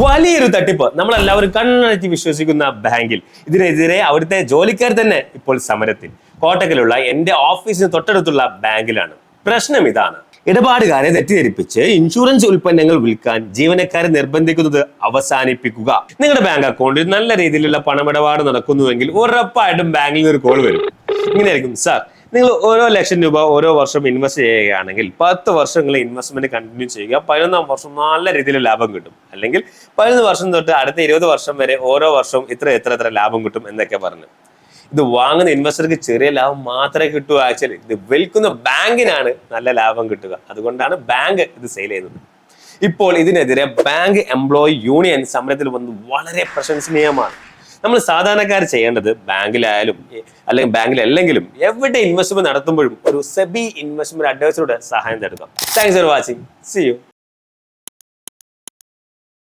വലിയൊരു തട്ടിപ്പ് നമ്മളെല്ലാവരും കണ്ണടച്ച് വിശ്വസിക്കുന്ന ബാങ്കിൽ ഇതിനെതിരെ അവിടുത്തെ ജോലിക്കാർ തന്നെ ഇപ്പോൾ സമരത്തിൽ. കോട്ടക്കലുള്ള എന്റെ ഓഫീസിന് തൊട്ടടുത്തുള്ള ബാങ്കിലാണ്. പ്രശ്നം ഇതാണ്: ഇടപാടുകാരെ തെറ്റിദ്ധരിപ്പിച്ച് ഇൻഷുറൻസ് ഉൽപ്പന്നങ്ങൾ വിൽക്കാൻ ജീവനക്കാരെ നിർബന്ധിക്കുന്നത് അവസാനിപ്പിക്കുക. നിങ്ങളുടെ ബാങ്ക് അക്കൗണ്ടിൽ നല്ല രീതിയിലുള്ള പണമിടപാട് നടക്കുന്നുവെങ്കിൽ ഉറപ്പായിട്ടും ബാങ്കിൽ നിന്ന് ഒരു കോൾ വരും. ഇങ്ങനെയായിരിക്കും: സാർ, നിങ്ങൾ ഓരോ ലക്ഷം രൂപ ഓരോ വർഷം ഇൻവെസ്റ്റ് ചെയ്യുകയാണെങ്കിൽ 10 വർഷം നിങ്ങൾ ഇൻവെസ്റ്റ്മെന്റ് കണ്ടിന്യൂ ചെയ്യുക, 11ാം വർഷം നല്ല രീതിയിൽ ലാഭം കിട്ടും. അല്ലെങ്കിൽ 11 വർഷം തൊട്ട് അടുത്ത 20 വർഷം വരെ ഓരോ വർഷവും ഇത്ര ലാഭം കിട്ടും എന്നൊക്കെ പറഞ്ഞു. ഇത് വാങ്ങുന്ന ഇൻവെസ്റ്റർക്ക് ചെറിയ ലാഭം മാത്രമേ കിട്ടൂ. ആക്ച്വലി ഇത് വിൽക്കുന്ന ബാങ്കിനാണ് നല്ല ലാഭം കിട്ടുക. അതുകൊണ്ടാണ് ബാങ്ക് ഇത് സെയിൽ ചെയ്യുന്നത്. ഇപ്പോൾ ഇതിനെതിരെ ബാങ്ക് എംപ്ലോയി യൂണിയൻ സമരത്തിൽ വന്ന് വളരെ പ്രശംസനീയമാണ്. നമ്മൾ സാധാരണക്കാർ ചെയ്യേണ്ടത് ബാങ്കിലായാലും അല്ലെങ്കിൽ ബാങ്കിലല്ലെങ്കിലും എവിടെ ഇൻവെസ്റ്റ്മെന്റ് നടത്തുമ്പോഴും ഒരു സെബി ഇൻവെസ്റ്റ്മെന്റ് അഡ്വൈസറുടെ സഹായം തേടുക. Thanks for watching. See U.